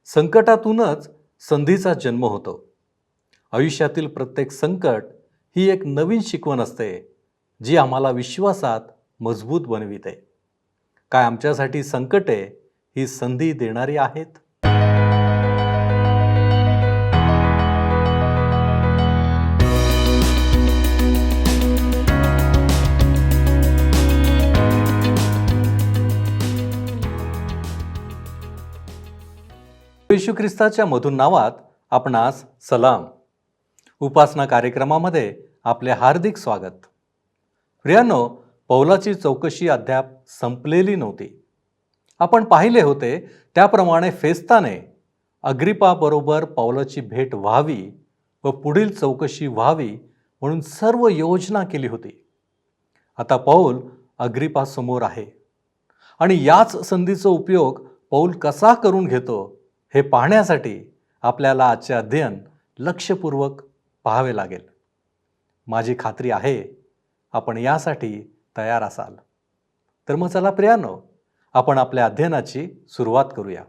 संकटातूनच संधीचा जन्म होतो. आयुष्यातील प्रत्येक संकट ही एक नवीन शिकवण असते, जी आम्हाला विश्वासात मजबूत बनविते. काय आमच्यासाठी संकटे ही संधी देणारी आहेत? येशू ख्रिस्ताच्या मधुर नावात आपणास सलाम. उपासना कार्यक्रमामध्ये आपले हार्दिक स्वागत. प्रियांनो, पौलाची चौकशी अद्याप संपलेली नव्हती. आपण पाहिले होते त्याप्रमाणे फेस्ताने अग्रिपाबरोबर पौलाची भेट व्हावी व पुढील चौकशी व्हावी म्हणून सर्व योजना केली होती. आता पौल अग्रिपासमोर आहे आणि याच संधीचा उपयोग पौल कसा करून घेतो हे पाहण्यासाठी आपल्याला आजचे अध्ययन लक्षपूर्वक पाहावे लागेल. माझी खात्री आहे आपण यासाठी तयार असाल. तर मग चला प्रियांनो, आपण आपल्या अध्ययनाची सुरुवात करूया.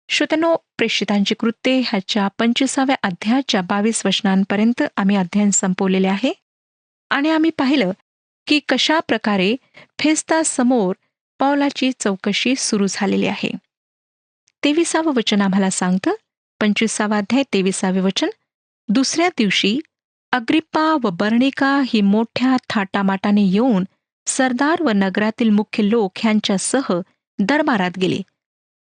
श्रोत्यांनो, प्रेषितांची कृत्ये ह्याच्या 25व्या अध्यायाच्या 22 वचनांपर्यंत आम्ही अध्ययन संपवलेले आहे आणि आम्ही पाहिलं की कशा प्रकारे फेस्तासमोर पौलाची चौकशी सुरू झालेली आहे. 23वं वचन आम्हाला सांगतं, 25वा अध्याय 23वे वचन, दुसऱ्या दिवशी अग्रिप्पा व बर्निका ही मोठ्या थाटामाटाने येऊन सरदार व नगरातील मुख्य लोक ह्यांच्यासह दरबारात गेले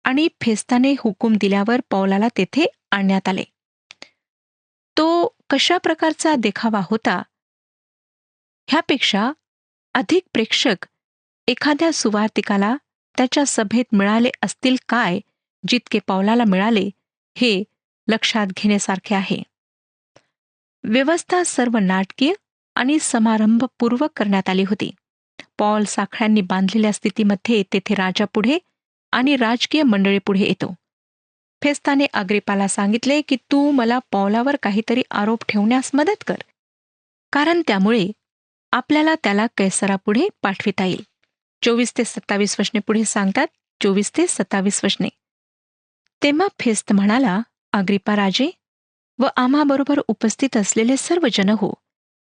आणि फेस्ताने हुकूम दिल्यावर पौलाला तेथे आणण्यात आले. तो कशा प्रकारचा देखावा होता ह्यापेक्षा अधिक प्रेक्षक एखाद्या सुवार्तिकाला त्याच्या सभेत मिळाले असतील काय जितके पौलाला मिळाले हे लक्षात घेण्यासारखे आहे. व्यवस्था सर्व नाटकीय आणि समारंभपूर्वक करण्यात आली होती. पौल साखळ्यांनी बांधलेल्या स्थितीमध्ये तेथे राजापुढे आणि राजकीय मंडळीपुढे येतो. फेस्ताने अग्रिपाला सांगितले की तू मला पौलावर काहीतरी आरोप ठेवण्यास मदत कर, कारण त्यामुळे आपल्याला त्याला कैसरापुढे पाठविता येईल. 24 ते 27 वचने पुढे सांगतात. 24 ते 27 वचने. तेव्हा फेस्त म्हणाला, अग्रिपा राजे व आम्हाबरोबर उपस्थित असलेले सर्व जन हो,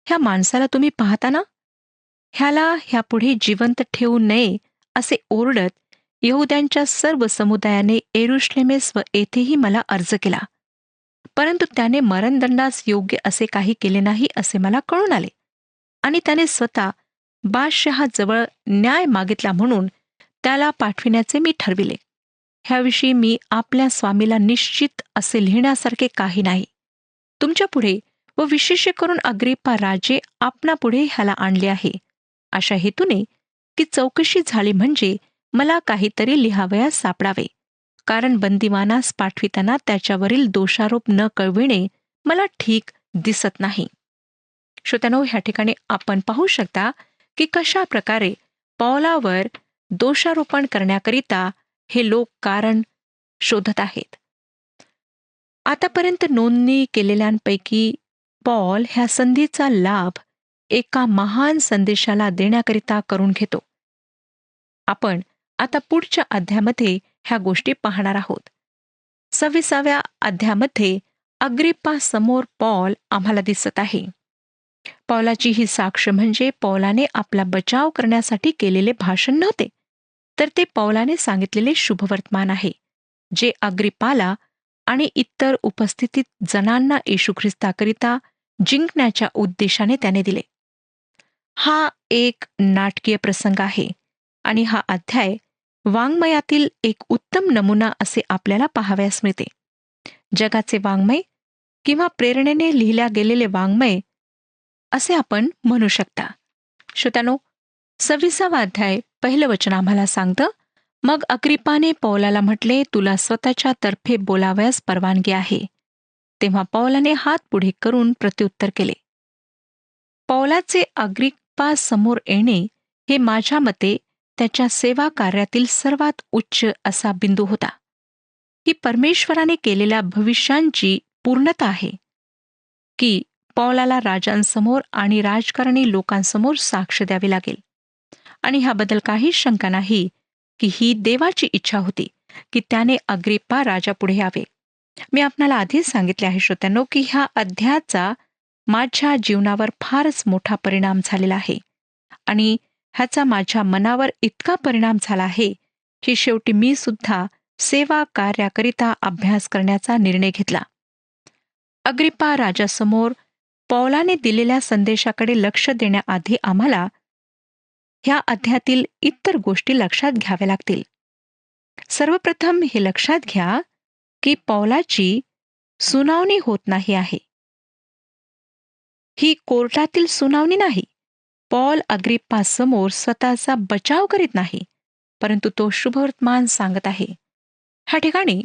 ह्या माणसाला तुम्ही पाहता ना? ह्याला ह्यापुढे जिवंत ठेवू नये असे ओरडत यहुद्यांच्या सर्व समुदायाने येरुशलेमेस व येथेही मला अर्ज केला, परंतु त्याने मरणदंडास योग्य असे काही केले नाही असे मला कळून आले आणि त्याने स्वतः बादशहाजवळ न्याय मागितला म्हणून त्याला पाठविण्याचे मी ठरविले. ह्याविषयी मी आपल्या स्वामीला निश्चित असे लिहिण्यासारखे काही नाही. तुमच्या पुढे व विशेष करून अग्रिप्पा राजे आपणापुढे ह्याला आणले आहे, अशा हेतूने की चौकशी झाली म्हणजे मला काहीतरी लिहावयास सापडावे, कारण बंदिवानास पाठविताना त्याच्यावरील दोषारोप न कळविणे मला ठीक दिसत नाही. श्रोत्यांनो, ह्या ठिकाणी आपण पाहू शकता की कशा प्रकारे पौलावर दोषारोपण करण्याकरिता हे लोक कारण शोधत आहेत. आतापर्यंत नोंदणी केलेल्यांपैकी पौल ह्या संधीचा लाभ एका महान संदेशाला देण्याकरिता करून घेतो. आपण आता पुढच्या अध्यायामध्ये ह्या गोष्टी पाहणार आहोत. 26व्या अध्यायामध्ये अग्रिप्पा समोर पौल आम्हाला दिसत आहे. पौलाची ही साक्ष म्हणजे पौलाने आपला बचाव करण्यासाठी केलेले भाषण नव्हते, तर ते पौलाने सांगितलेले शुभवर्तमान आहे, जे अग्रिप्पाला आणि इतर उपस्थितीत जणांना येशू ख्रिस्ताकरिता जिंकण्याच्या उद्देशाने त्याने दिले. हा एक नाटकीय प्रसंग आहे आणि हा अध्याय वाङ्मयातील एक उत्तम नमुना असे आपल्याला पाहावयास मिळते. जगाचे वाङ्मय किंवा प्रेरणेने लिहिल्या गेलेले वाङ्मय असे आपण म्हणू शकता. श्रोत्यांनो, 26वा अध्याय 1 वचन आम्हाला सांगतं, मग अग्रिप्पाने पौलाला म्हटले, तुला स्वतःच्या तर्फे बोलावयास परवानगी आहे. तेव्हा पौलाने हात पुढे करून प्रत्युत्तर केले. पौलाचे अग्रिप्पा समोर येणे हे माझ्या मते त्याच्या सेवा कार्यातील सर्वात उच्च असा बिंदू होता. ही परमेश्वराने केलेल्या भविष्यांची पूर्णता आहे की पौलाला राजांसमोर आणि राजकारणी लोकांसमोर साक्ष द्यावी लागेल. आणि ह्याबद्दल काही शंका नाही की ही देवाची इच्छा होती की त्याने अग्रिप्पा राजापुढे यावे. मी आपणाला आधीच सांगितले आहे श्रोत्यांनो, की ह्या अध्यायाचा माझ्या जीवनावर फारच मोठा परिणाम झालेला आहे आणि ह्याचा माझ्या मनावर इतका परिणाम झाला आहे की शेवटी मी सुद्धा सेवा कार्याकरिता अभ्यास करण्याचा निर्णय घेतला. अग्रिप्पा राजासमोर पौलाने दिलेल्या संदेशाकडे लक्ष देण्याआधी आम्हाला ह्या अध्यायातील इतर गोष्टी लक्षात घ्याव्या लागतील. सर्वप्रथम हे लक्षात घ्या की पौलाची सुनावणी होत नाही आहे. ही कोर्टातील सुनावणी नाही. पौल अग्रिप्पासमोर स्वतःचा बचाव करीत नाही, परंतु तो शुभवर्तमान सांगत आहे. ह्या ठिकाणी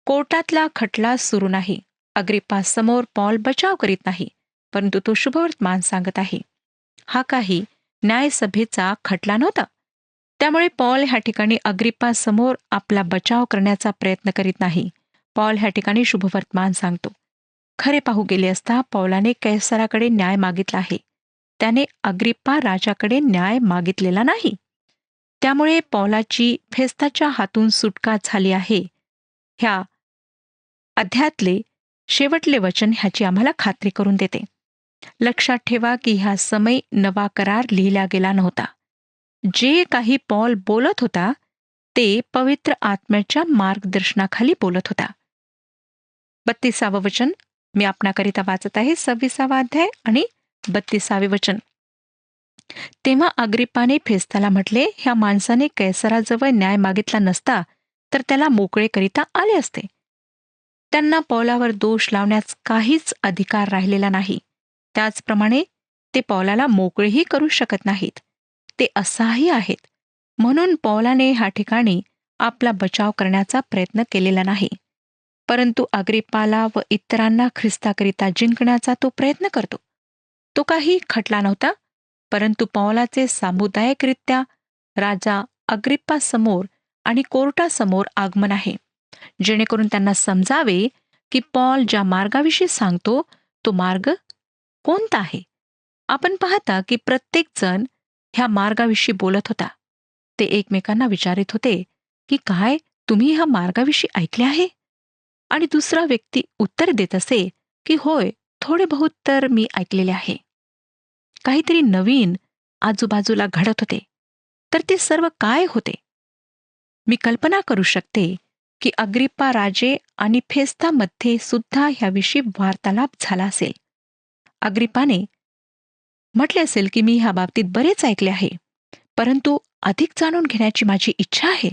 कोर्टातला खटला सुरू नाही. अग्रिप्पासमोर पौल बचाव करीत नाही, परंतु तो शुभवर्तमान सांगत आहे. हा काही न्यायसभेचा खटला नव्हता. त्यामुळे पौल ह्या ठिकाणी अग्रिप्पासमोर आपला बचाव करण्याचा प्रयत्न करीत नाही. पौल ह्या ठिकाणी शुभवर्तमान सांगतो. खरे पाहू गेले असता पौलाने कैसराकडे न्याय मागितला आहे. त्याने अग्रिप्पा राजाकडे न्याय मागितलेला नाही. त्यामुळे पौलाची फेस्ताच्या हातून सुटका झाली आहे. ह्या अध्यायातले शेवटले वचन ह्याची आम्हाला खात्री करून देते. लक्षात ठेवा की ह्या समय नवा करार लिहिला गेला नव्हता. जे काही पौल बोलत होता ते पवित्र आत्म्याच्या मार्गदर्शनाखाली बोलत होता. 32 वचन मी आपणाकरिता वाचत आहे. 26 अध्याय आणि 32 वचन. तेव्हा अग्रिप्पाने फेस्ताला म्हटले, ह्या माणसाने कैसराजवळ न्याय मागितला नसता तर त्याला मोकळे करिता आले असते. त्यांना पौलावर दोष लावण्यास काहीच अधिकार राहिलेला नाही. त्याचप्रमाणे ते पौलाला मोकळेही करू शकत नाहीत. ते असहाय्य आहेत. म्हणून पौलाने ह्या ठिकाणी आपला बचाव करण्याचा प्रयत्न केलेला नाही, परंतु अग्रिप्पाला व इतरांना ख्रिस्ताकरिता जिंकण्याचा तो प्रयत्न करतो. तो काही खटला नव्हता, परंतु पौलाचे सामुदायिकरित्या राजा अग्रिप्पासमोर आणि कोर्टासमोर आगमन आहे, जेणेकरून त्यांना समजावे की पौल ज्या मार्गाविषयी सांगतो तो मार्ग कोणता आहे. आपण पाहता की प्रत्येक जण ह्या मार्गाविषयी बोलत होता. ते एकमेकांना विचारित होते की काय तुम्ही ह्या मार्गाविषयी ऐकले आहे? आणि दुसरा व्यक्ती उत्तर देत असे की होय, थोडे बहुत तर मी ऐकलेले आहे. काहीतरी नवीन आजूबाजूला घडत होते. तर ते सर्व काय होते? मी कल्पना करू शकते की अग्रिप्पा राजे आणि फेस्तामध्ये सुद्धा ह्याविषयी वार्तालाप झाला असेल. अग्रिप्पाने म्हटले असेल की मी ह्या बाबतीत बरेच ऐकले आहे, परंतु अधिक जाणून घेण्याची माझी इच्छा आहे.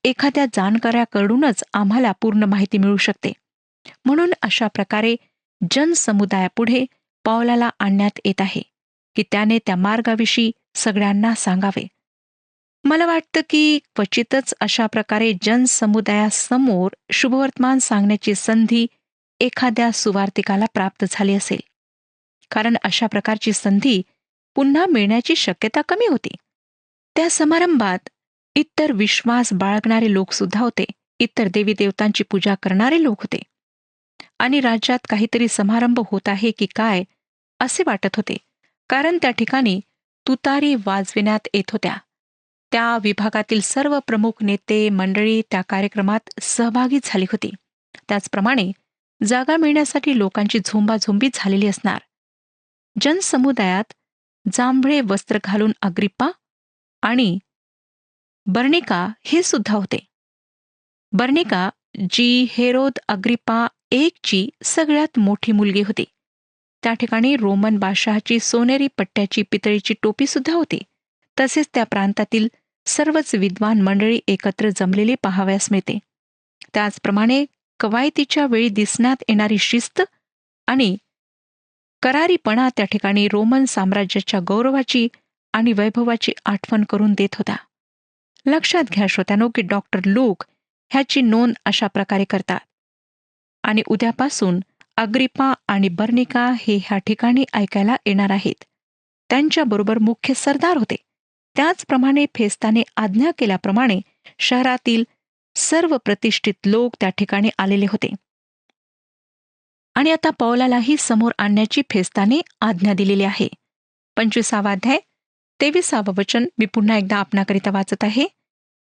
एखाद्या जाणकाराकडूनच आम्हाला पूर्ण माहिती मिळू शकते. म्हणून अशा प्रकारे जनसमुदायापुढे पौलाला आणण्यात येत आहे की त्याने त्या मार्गाविषयी सगळ्यांना सांगावे. मला वाटतं की क्वचितच अशा प्रकारे जनसमुदायासमोर शुभवर्तमान सांगण्याची संधी एखाद्या सुवार्तिकाला प्राप्त झाली असेल, कारण अशा प्रकारची संधी पुन्हा मिळण्याची शक्यता कमी होती. त्या समारंभात इतर विश्वास बाळगणारे लोक सुद्धा होते. इतर देवी देवतांची पूजा करणारे लोक होते आणि राज्यात काहीतरी समारंभ होत आहे की काय असे वाटत होते, कारण त्या ठिकाणी तुतारी वाजविण्यात येत होत्या. त्या विभागातील सर्व प्रमुख नेते मंडळी त्या कार्यक्रमात सहभागी झाली होती. त्याचप्रमाणे जागा मिळण्यासाठी लोकांची झुंबाझुंबी झालेली असणार. जनसमुदायात जांभळे वस्त्र घालून अग्रिप्पा आणि बर्निका हे सुद्धा होते. बर्निका जी हेरोद अग्रिप्पा एकची सगळ्यात मोठी मुलगी होती. त्या ठिकाणी रोमन बादशहाची सोनेरी पट्ट्याची पितळीची टोपी सुद्धा होती. तसेच त्या प्रांतातील सर्वच विद्वान मंडळी एकत्र जमलेली पाहावयास मिळते. त्याचप्रमाणे कवायतीच्या वेळी दिसण्यात येणारी शिस्त आणि करारीपणा त्या ठिकाणी रोमन साम्राज्याच्या गौरवाची आणि वैभवाची आठवण करून देत होता. लक्षात घ्या श्रोत्यानो की डॉक्टर लूक ह्याची नोंद अशा प्रकारे करतात. आणि उद्यापासून अग्रिप्पा आणि बर्निका हे ह्या ठिकाणी ऐकायला येणार आहेत. त्यांच्याबरोबर मुख्य सरदार होते. त्याचप्रमाणे फेस्ताने आज्ञा केल्याप्रमाणे शहरातील सर्व प्रतिष्ठित लोक त्या ठिकाणी आलेले होते. आणि आता पौलालाही समोर आणण्याची फेस्ताने आज्ञा दिलेली आहे. 25 अध्याय 23 वचन मी पुन्हा एकदा आपणाकरिता वाचत आहे.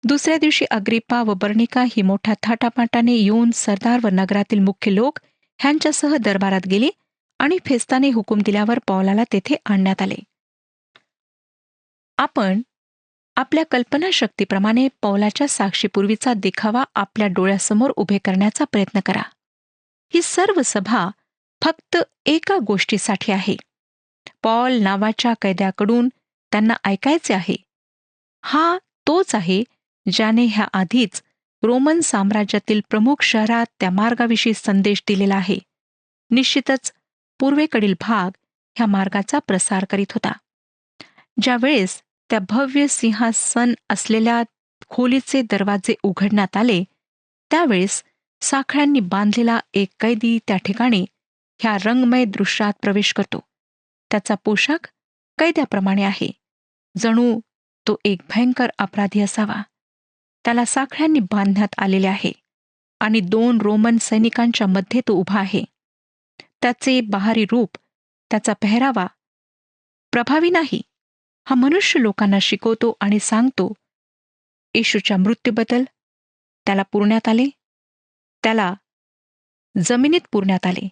दुसऱ्या दिवशी अग्रिप्पा व बर्निका ही मोठ्या थाटामाटाने येऊन सरदार व नगरातील मुख्य लोक ह्यांच्यासह दरबारात गेली आणि फेस्ताने हुकूम दिल्यावर पौलाला तेथे आणण्यात आले. आपण आपल्या कल्पनाशक्तीप्रमाणे पौलाच्या साक्षीपूर्वीचा देखावा आपल्या डोळ्यासमोर उभे करण्याचा प्रयत्न करा. ही सर्व सभा फक्त एका गोष्टीसाठी आहे. पॉल नावाच्या कैद्याकडून त्यांना ऐकायचे आहे. हा तोच आहे ज्याने ह्या आधीच रोमन साम्राज्यातील प्रमुख शहरात त्या मार्गाविषयी संदेश दिलेला आहे. निश्चितच पूर्वेकडील भाग ह्या मार्गाचा प्रसार करीत होता. ज्यावेळेस त्या भव्य सिंहासन असलेल्या खोलीचे दरवाजे उघडण्यात आले, त्यावेळेस साखळ्यांनी बांधलेला एक कैदी त्या ठिकाणी ह्या रंगमय दृश्यात प्रवेश करतो. त्याचा पोशाख कैद्याप्रमाणे आहे, जणू तो एक भयंकर अपराधी असावा. त्याला साखळ्यांनी बांधण्यात आलेले आहे आणि 2 रोमन सैनिकांच्या मध्ये तो उभा आहे. त्याचे बाहरी रूप, त्याचा पेहरावा प्रभावी नाही. हा मनुष्य लोकांना शिकवतो आणि सांगतो येशूच्या मृत्यूबद्दल. त्याला पुरण्यात आले, त्याला जमिनीत पुरण्यात आले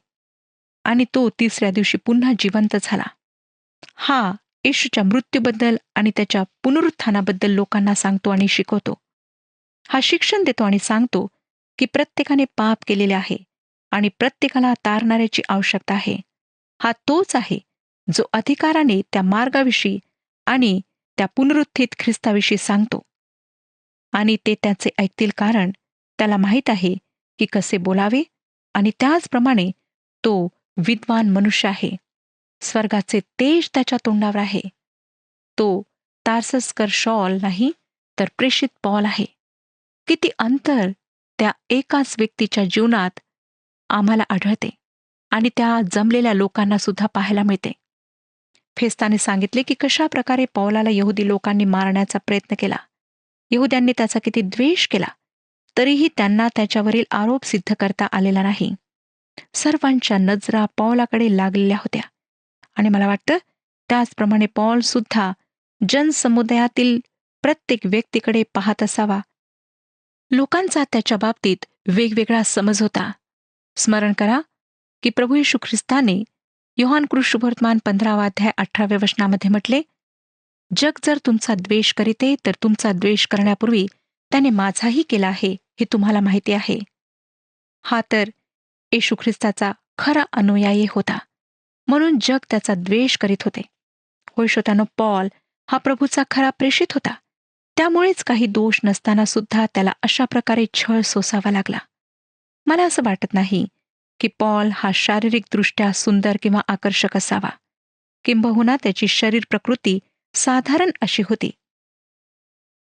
आणि तो 3ऱ्या दिवशी पुन्हा जिवंत झाला. हा येशूच्या मृत्यूबद्दल आणि त्याच्या पुनरुत्थानाबद्दल लोकांना सांगतो आणि शिकवतो. हा शिक्षण देतो आणि सांगतो की प्रत्येकाने पाप केलेले आहे आणि प्रत्येकाला तारणाऱ्याची आवश्यकता आहे. हा तोच आहे जो अधिकाराने त्या मार्गाविषयी आणि त्या पुनरुत्थित ख्रिस्ताविषयी सांगतो. आणि ते त्याचे ऐकतील, कारण त्याला माहीत आहे की कसे बोलावे, आणि त्याचप्रमाणे तो विद्वान मनुष्य आहे. स्वर्गाचे तेज त्याच्या तोंडावर आहे. तो तार्सस्कर शॉल नाही, तर प्रेषित पॉल आहे. किती अंतर त्या एकाच व्यक्तीच्या जीवनात आम्हाला आढळते आणि त्या जमलेल्या लोकांना सुद्धा पाहायला मिळते. फेस्ताने सांगितले की कशा प्रकारे पौलाला यहुदी लोकांनी मारण्याचा प्रयत्न केला. यहुद्यांनी त्याचा किती द्वेष केला, तरीही त्यांना त्याच्यावरील आरोप सिद्ध करता आलेला नाही. सर्वांच्या नजरा पौलाकडे लागलेल्या होत्या आणि मला वाटतं त्याचप्रमाणे पौल सुद्धा जनसमुदायातील प्रत्येक व्यक्तीकडे पाहत असावा. लोकांचा त्याच्या बाबतीत वेगवेगळा समज होता. स्मरण करा की प्रभू येशू ख्रिस्ताने योहान कृष्णवर्तमान 15:18 म्हटले, जग जर तुमचा द्वेष करीते तर तुमचा द्वेष करण्यापूर्वी त्याने माझाही केला आहे, हे तुम्हाला माहिती आहे. हा तर येशू ख्रिस्ताचा खरा अनुयायी होता, म्हणून जग त्याचा द्वेष करीत होते. होय श्रोत्यानो, पॉल हा प्रभूचा खरा प्रेषित होता. त्यामुळेच काही दोष नसताना सुद्धा त्याला अशा प्रकारे छळ सोसावा लागला. मला असं वाटत नाही की पॉल हा शारीरिकदृष्ट्या सुंदर किंवा आकर्षक असावा. किंबहुना त्याची शरीर प्रकृती साधारण अशी होती.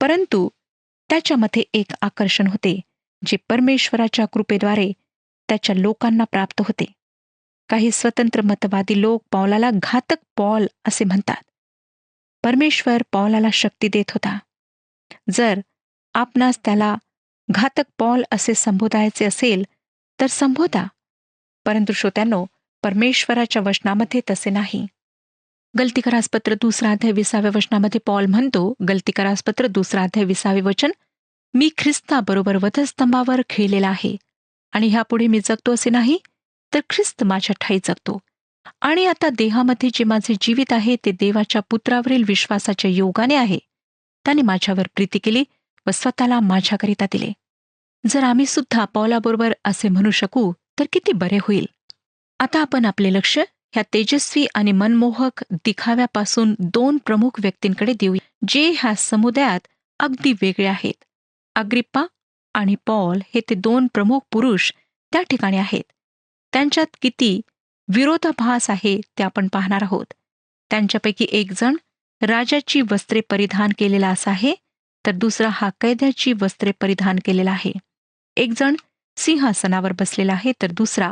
परंतु त्याच्यामध्ये एक आकर्षण होते, जे परमेश्वराच्या कृपेद्वारे त्याच्या लोकांना प्राप्त होते. काही स्वतंत्र मतवादी लोक पौलाला घातक पॉल असे म्हणतात. परमेश्वर पौलाला शक्ती देत होता. जर आपणास त्याला घातक पॉल असे संबोधायचे असेल तर संबोधा, परंतु श्रोत्यांनो, परमेश्वराच्या वचनामध्ये तसे नाही. गलतीकरासपत्र 2:20 पॉल म्हणतो, गलतीकरासपत्र 2:20 मी ख्रिस्ताबरोबर वधस्तंभावर खिळलेला आहे आणि ह्यापुढे मी जगतो असे नाही, तर ख्रिस्त माझ्या ठायी जगतो. आणि आता देहामध्ये जे माझे जीवित आहे ते देवाच्या पुत्रावरील विश्वासाच्या योगाने आहे. त्याने माझ्यावर प्रीती केली व स्वतःला माझ्याकरिता दिले. जर आम्ही सुद्धा पौलाबरोबर असे म्हणू शकू तर किती बरे होईल. आता आपण आपले लक्ष ह्या तेजस्वी आणि मनमोहक दिखाव्यापासून 2 प्रमुख व्यक्तींकडे देऊया, जे ह्या समुदायात अगदी वेगळे आहेत. अग्रिप्पा आणि पॉल हे ते 2 प्रमुख पुरुष त्या ठिकाणी आहेत. त्यांच्यात किती विरोधाभास आहे ते आपण पाहणार आहोत. त्यांच्यापैकी एक जण राजाची वस्त्रे परिधान केलेला असा आहे, तर दुसरा हा कैद्याची वस्त्रे परिधान केलेला आहे. एक जण सिंहासनावर बसलेला आहे, तर दुसरा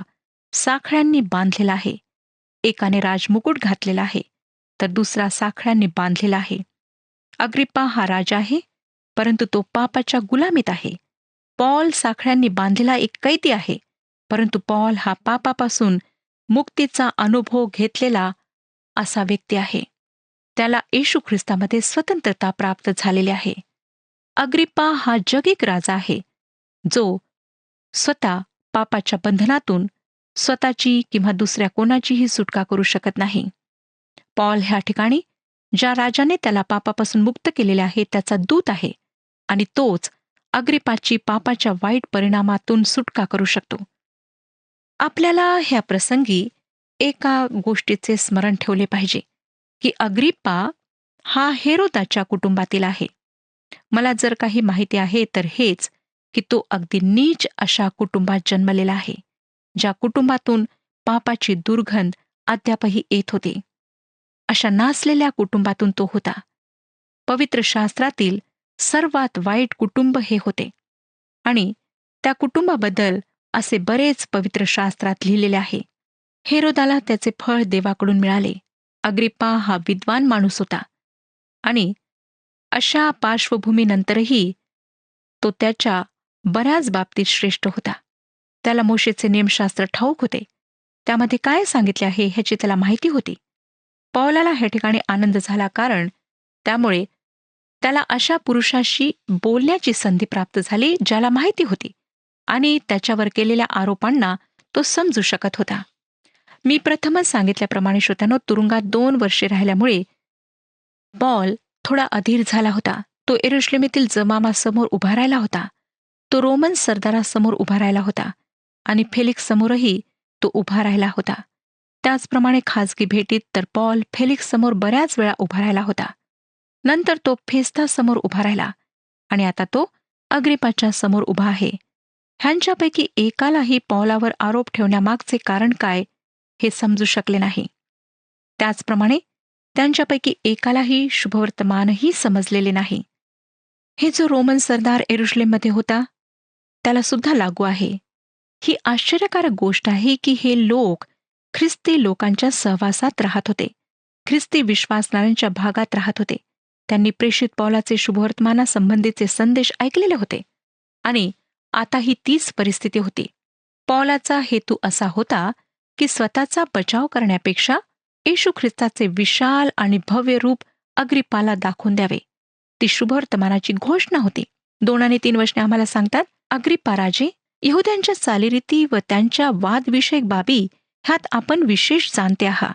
साखळ्यांनी बांधलेला आहे. एकाने राजमुकुट घातलेला आहे, तर दुसरा साखळ्यांनी बांधलेला आहे. अग्रिप्पा हा राजा आहे, परंतु तो पापाच्या गुलामीत आहे. पॉल साखळ्यांनी बांधलेला एक कैदी आहे, परंतु पॉल हा पापापासून मुक्तीचा अनुभव घेतलेला असा व्यक्ती आहे. त्याला येशू ख्रिस्तामध्ये स्वतंत्रता प्राप्त झालेली आहे. अग्रिप्पा हा जगिक राजा आहे, जो स्वतः पापाच्या बंधनातून स्वतःची किंवा दुसऱ्या कोणाचीही सुटका करू शकत नाही. पॉल ह्या ठिकाणी ज्या राजाने त्याला पापापासून मुक्त केलेले आहे त्याचा दूत आहे, आणि तोच अग्रिप्पाची पापाच्या वाईट परिणामातून सुटका करू शकतो. आपल्याला ह्या प्रसंगी एका गोष्टीचे स्मरण ठेवले पाहिजे की अग्रिप्पा हा हेरोदाच्या कुटुंबातील आहे. मला जर काही माहिती आहे तर हेच की तो अगदी नीच अशा कुटुंबात जन्मलेला आहे, ज्या कुटुंबातून पापाची दुर्गंध अद्यापही येत होती. अशा नासलेल्या कुटुंबातून तो होता. पवित्र शास्त्रातील सर्वात वाईट कुटुंब हे होते, आणि त्या कुटुंबाबद्दल असे बरेच पवित्र शास्त्रात लिहिलेले आहे. हेरोदाला त्याचे फळ देवाकडून मिळाले. अग्रिप्पा हा विद्वान माणूस होता, आणि अशा पार्श्वभूमीनंतरही तो त्याच्या बऱ्याच बाबतीत श्रेष्ठ होता. त्याला मोशेचे नियमशास्त्र ठाऊक होते. त्यामध्ये काय सांगितले आहे ह्याची त्याला माहिती होती. पौलाला ह्या ठिकाणी आनंद झाला, कारण त्यामुळे त्याला अशा पुरुषाशी बोलण्याची संधी प्राप्त झाली ज्याला माहिती होती, आणि त्याच्यावर केलेल्या आरोपांना तो समजू शकत होता. मी प्रथमच सांगितल्याप्रमाणे श्रोत्यानो, तुरुंगात 2 वर्षे राहिल्यामुळे पॉल थोडा अधीर झाला होता. तो यरुशलेमेतील जमावासमोर उभा राहिला होता. तो रोमन सरदारासमोर उभा राहिला होता, आणि फेलिक्स समोरही तो उभा राहिला होता. त्याचप्रमाणे खाजगी भेटीत तर पॉल फेलिक्स समोर बऱ्याच वेळा उभा राहिला होता. नंतर तो फेस्तासमोर उभा राहिला, आणि आता तो अग्रिप्पाच्या समोर उभा आहे. ह्यांच्यापैकी एकालाही पौलावर आरोप ठेवण्यामागचे कारण काय हे समजू शकले नाही. त्याचप्रमाणे त्यांच्यापैकी एकालाही शुभवर्तमानही समजलेले नाही. हे जो रोमन सरदार यरुशलेममध्ये होता त्याला सुद्धा लागू आहे. ही आश्चर्यकारक गोष्ट आहे की हे लोक ख्रिस्ती लोकांच्या सहवासात राहत होते, ख्रिस्ती विश्वासणाऱ्यांच्या भागात राहत होते. त्यांनी प्रेषित पौलाचे शुभवर्तमानासंबंधीचे संदेश ऐकलेले होते, आणि आता ही तीच परिस्थिती होती. पौलाचा हेतू असा होता की स्वतःचा बचाव करण्यापेक्षा येशू ख्रिस्ताचे विशाल आणि भव्य रूप अग्रिप्पाला दाखवून द्यावे. ती शुभवर्तमानाची घोषणा होती. 2 आणि 3 वचने आम्हाला सांगतात, अग्रिप्पा राजे, यहुद्यांच्या चालीरीती व त्यांच्या वादविषयक बाबी ह्यात आपण विशेष जाणते आहात,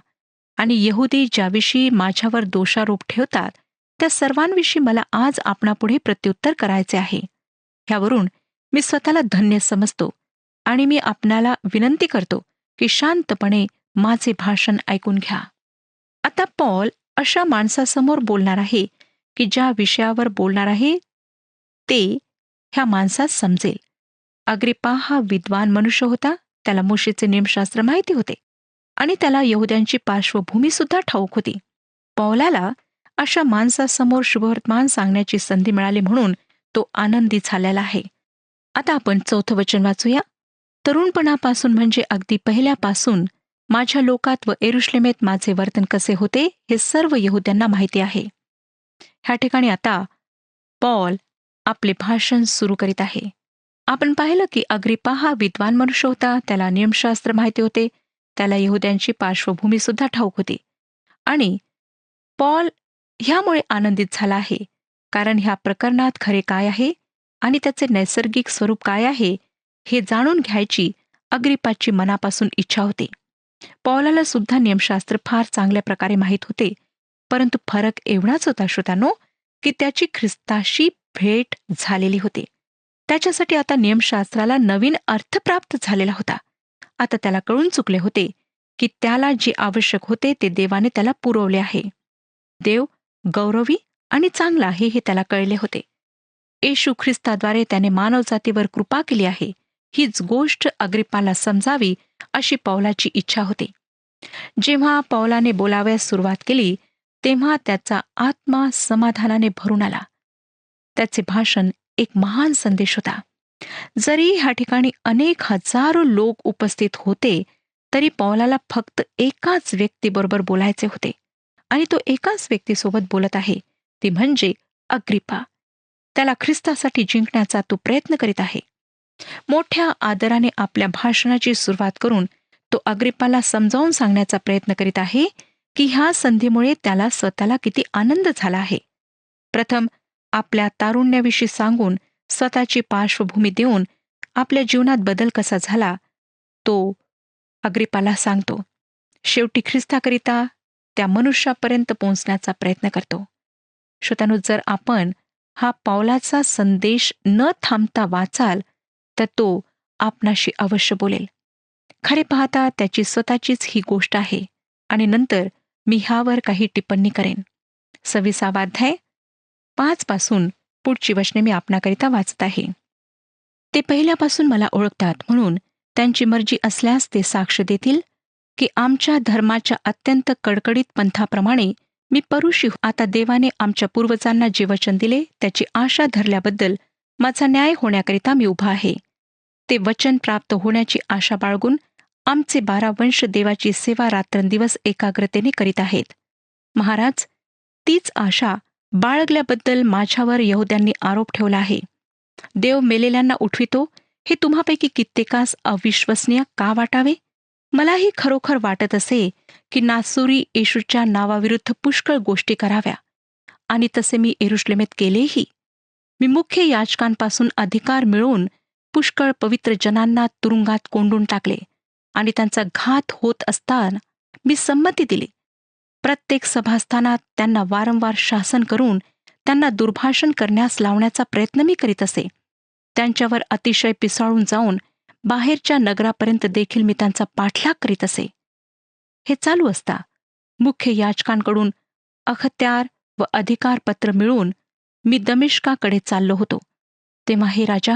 आणि यहुदी ज्याविषयी माझ्यावर दोषारोप ठेवतात त्या सर्वांविषयी मला आज आपणापुढे प्रत्युत्तर करायचे आहे. ह्यावरून मी स्वतःला धन्य समजतो, आणि मी आपणाला विनंती करतो की शांतपणे माझे भाषण ऐकून घ्या. आता पॉल अशा माणसासमोर बोलणार आहे की ज्या विषयावर बोलणार आहे ते ह्या माणसास समजेल. अग्रिप्पा हा विद्वान मनुष्य होता. त्याला मोशेचे नियमशास्त्र माहिती होते, आणि त्याला यहुद्यांची पार्श्वभूमी सुद्धा ठाऊक होती. पौलाला अशा माणसासमोर शुभवर्तमान सांगण्याची संधी मिळाली म्हणून तो आनंदी झालेला आहे. आता आपण 4 वचन वाचूया. तरुणपणापासून म्हणजे अगदी पहिल्यापासून माझ्या लोकात व यरुशलेमेत माझे वर्तन कसे होते हे सर्व यहुद्यांना माहिती आहे. ह्या ठिकाणी आता पॉल आपले भाषण सुरू करीत आहे. आपण पाहिलं की अग्रिप्पा हा विद्वान मनुष्य होता. त्याला नियमशास्त्र माहिती होते. त्याला यहुद्यांची पार्श्वभूमी सुद्धा ठाऊक होती, आणि पॉल ह्यामुळे आनंदित झाला आहे, कारण ह्या प्रकरणात खरे काय आहे आणि त्याचे नैसर्गिक स्वरूप काय आहे हे जाणून घ्यायची अग्रिप्पाची मनापासून इच्छा होती. पौलाला सुद्धा नियमशास्त्र फार चांगल्या प्रकारे माहीत होते, परंतु फरक एवढाच होता श्रोत्यानो की त्याची ख्रिस्ताशी भेट झालेली होती. त्याच्यासाठी आता नियमशास्त्राला नवीन अर्थ प्राप्त झालेला होता. आता त्याला कळून चुकले होते की त्याला जे आवश्यक होते ते देवाने त्याला पुरवले आहे. देव गौरवी आणि चांगला आहे हे त्याला कळले होते. येशू ख्रिस्ताद्वारे त्याने मानवजातीवर कृपा केली आहे हीच गोष्ट अग्रिप्पाला समजावी अशी पौलाची इच्छा होती. जेव्हा पौलाने बोलावयास सुरुवात केली तेव्हा त्याचा आत्मा समाधानाने भरून आला. त्याचे भाषण एक महान संदेश होता. जरी ह्या ठिकाणी अनेक हजारो लोक उपस्थित होते तरी पौलाला फक्त एकाच व्यक्तीबरोबर बोलायचे होते, आणि तो एकाच व्यक्तीसोबत बोलत आहे, ती म्हणजे अग्रिप्पा. त्याला ख्रिस्तासाठी जिंकण्याचा तो प्रयत्न करीत आहे. मोठ्या आदराने आपल्या भाषणाची सुरुवात करून तो अग्रिप्पाला समजावून सांगण्याचा प्रयत्न करीत आहे की ह्या संधीमुळे त्याला स्वतःला किती आनंद झाला आहे. प्रथम आपल्या तारुण्याविषयी सांगून स्वतःची पार्श्वभूमी देऊन आपल्या जीवनात बदल कसा झाला तो अग्रिपाला सांगतो. शेवटी ख्रिस्ताकरिता त्या मनुष्यापर्यंत पोहोचण्याचा प्रयत्न करतो. श्रोत्यानो, जर आपण हा पौलाचा संदेश न थांबता वाचाल तर तो आपणाशी अवश्य बोलेल. खरे पाहता त्याची स्वतःचीच ही गोष्ट आहे आणि नंतर मी ह्यावर काही टिप्पणी करेन. 26 अध्याय 5 पासून पुढची वचने मी आपणाकरिता वाचत आहे. ते पहिल्यापासून मला ओळखतात म्हणून त्यांची मर्जी असल्यास ते साक्ष देतील की आमच्या धर्माच्या अत्यंत कडकडीत पंथाप्रमाणे मी परुषी आता देवाने आमच्या पूर्वजांना जे वचन दिले त्याची आशा धरल्याबद्दल माझा न्याय होण्याकरिता मी उभा आहे. ते वचन प्राप्त होण्याची आशा बाळगून आमचे 12 वंश देवाची सेवा रात्रंदिवस एकाग्रतेने करीत आहेत. महाराज, तीच आशा बाळगल्याबद्दल माझ्यावर यहुद्यांनी आरोप ठेवला आहे. देव मेलेल्यांना उठवितो हे तुम्हापैकी कित्येकास अविश्वसनीय का वाटावे? मलाही खरोखर वाटत असे की नासुरी येशूच्या नावाविरुद्ध पुष्कळ गोष्टी कराव्या आणि तसे मी यरुशलेमेत केलेही. मी मुख्य याजकांपासून अधिकार मिळवून पुष्कळ पवित्र जनांना तुरुंगात कोंडून टाकले आणि त्यांचा घात होत असताना मी संमती दिली. प्रत्येक सभास्थानात त्यांना वारंवार शासन करून त्यांना दुर्भाषण करण्यास लावण्याचा प्रयत्न मी करीत असे. त्यांच्यावर अतिशय पिसाळून जाऊन बाहेरच्या नगरापर्यंत देखील मी त्यांचा पाठलाग करीत असे. हे चालू असता मुख्य याजकांकडून अखत्यार व अधिकारपत्र मिळवून मी दमिश्काकडे चाललो होतो. तेव्हा हे राजा,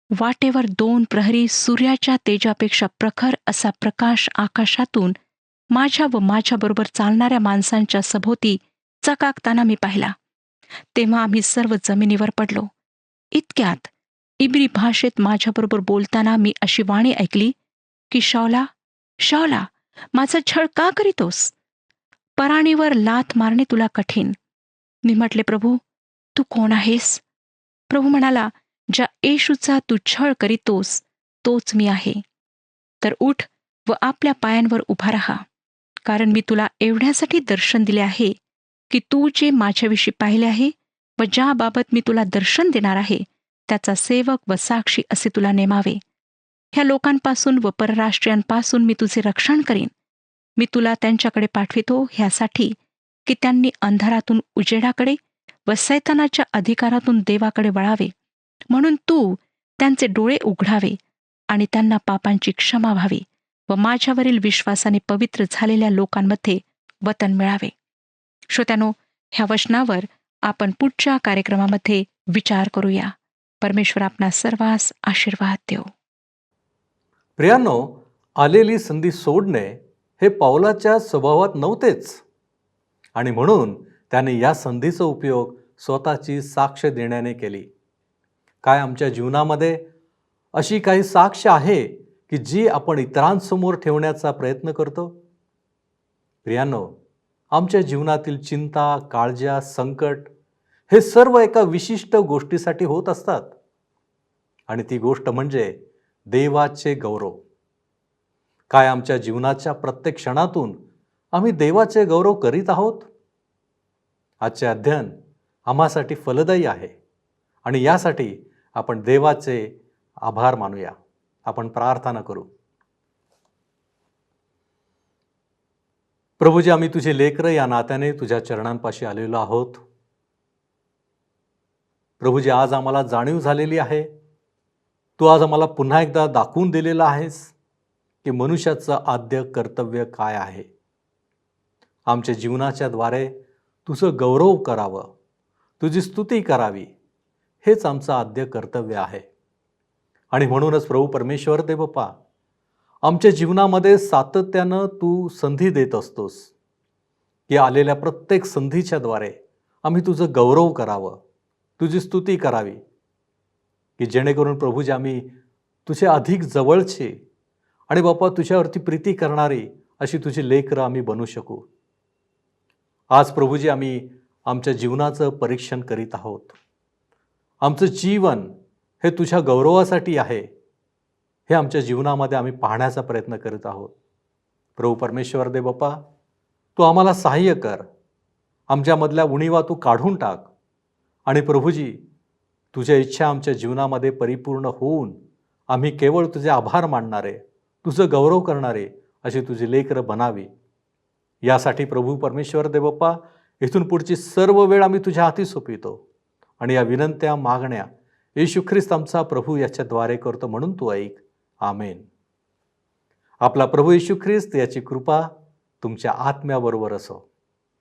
वाटेवर 2 प्रहरी सूर्याच्या तेजापेक्षा प्रखर असा प्रकाश आकाशातून माझ्या व माझ्याबरोबर चालणाऱ्या माणसांच्या सभोवती चकाकताना मी पाहिला. तेव्हा आम्ही सर्व जमिनीवर पडलो. इतक्यात इब्री भाषेत माझ्याबरोबर बोलताना मी अशी वाणी ऐकली की शाऊला, शाऊला, माझा छळ का करीतोस? पराणीवर लाथ मारणे तुला कठीण. मी म्हटले, प्रभू, तू कोण आहेस? प्रभू म्हणाला, ज्या येशूचा तू छळ करीतोस तोच मी आहे. तर उठ व आपल्या पायांवर उभा राहा, कारण मी तुला एवढ्यासाठी दर्शन दिले आहे की तू जे माझ्याविषयी पाहिले आहे व ज्याबाबत मी तुला दर्शन देणार आहे त्याचा सेवक व साक्षी असे तुला नेमावे. ह्या लोकांपासून व परराष्ट्रीयांपासून मी तुझे रक्षण करीन. मी तुला त्यांच्याकडे पाठवितो ह्यासाठी की त्यांनी अंधारातून उजेडाकडे व सैतानाच्या अधिकारातून देवाकडे वळावे, म्हणून तू त्यांचे डोळे उघडावे आणि त्यांना पापांची क्षमा व्हावी व माझ्यावरील विश्वासाने पवित्र झालेल्या लोकांमध्ये वतन मिळावे. श्रोत्यानो, ह्या वचनावर आपण पुढच्या कार्यक्रमामध्ये विचार करूया. परमेश्वर आपणा सर्वांस आशीर्वाद देव. प्रियांनो, आलेली संधी सोडणे हे पौलाच्या स्वभावात नव्हतेच आणि म्हणून त्याने या संधीचा उपयोग स्वतःची साक्ष देण्याने केली. काय आमच्या जीवनामध्ये अशी काही साक्ष आहे की जी आपण इतरांसमोर ठेवण्याचा प्रयत्न करतो? प्रियांनो, आमच्या जीवनातील चिंता, काळज्या, संकट हे सर्व एका विशिष्ट गोष्टीसाठी होत असतात आणि ती गोष्ट म्हणजे देवाचे गौरव. काय आमच्या जीवनाच्या प्रत्येक क्षणातून आम्ही देवाचे गौरव करीत आहोत? आजचे अध्ययन आम्हासाठी फलदायी आहे आणि यासाठी आपण देवाचे आभार मानूया. आपण प्रार्थना करू. प्रभूजी, आम्ही तुझे लेकरं या नात्याने तुझ्या चरणांपाशी आलेलो आहोत. प्रभूजी, आज आम्हाला जाणीव झालेली आहे, तू आज आम्हाला पुन्हा एकदा दाखवून दिलेलं आहेस की मनुष्याचं आद्य कर्तव्य काय आहे. आमच्या जीवनाच्या द्वारे तुझं गौरव करावं, तुझी स्तुती करावी, हेच आमचं आद्य कर्तव्य आहे. आणि म्हणूनच प्रभू परमेश्वर दे बाप्पा, आमच्या जीवनामध्ये सातत्यानं तू संधी देत असतोस की आलेल्या प्रत्येक संधीच्या द्वारे आम्ही तुझं गौरव करावं, तुझी स्तुती करावी, की जेणेकरून प्रभूजी आम्ही तुझे अधिक जवळचे आणि बाप्पा तुझ्यावरती प्रीती करणारी अशी तुझी लेकरं आम्ही बनू शकू. आज प्रभूजी आम्ही आमच्या जीवनाचं परीक्षण करीत आहोत. आमचं जीवन हे तुझ्या गौरवासाठी आहे हे आमच्या जीवनामध्ये आम्ही पाहण्याचा प्रयत्न करीत आहोत. प्रभू परमेश्वर दे बाप्पा, तू आम्हाला सहाय्य कर. आमच्यामधल्या उणीवा तू काढून टाक आणि प्रभूजी, तुझ्या इच्छा आमच्या जीवनामध्ये परिपूर्ण होऊन आम्ही केवळ तुझे आभार मानणारे, तुझं गौरव करणारे अशी तुझी लेकरं बनावी. यासाठी प्रभू परमेश्वर देवप्पा, इथून पुढची सर्व वेळ आम्ही तुझ्या हाती सोपवितो आणि या विनंत्या मागण्या येशू ख्रिस्त आमचा प्रभू याच्याद्वारे करतो, म्हणून तू ऐक. आमेन. आपला प्रभू येशू ख्रिस्त याची कृपा तुमच्या आत्म्याबरोबर असो.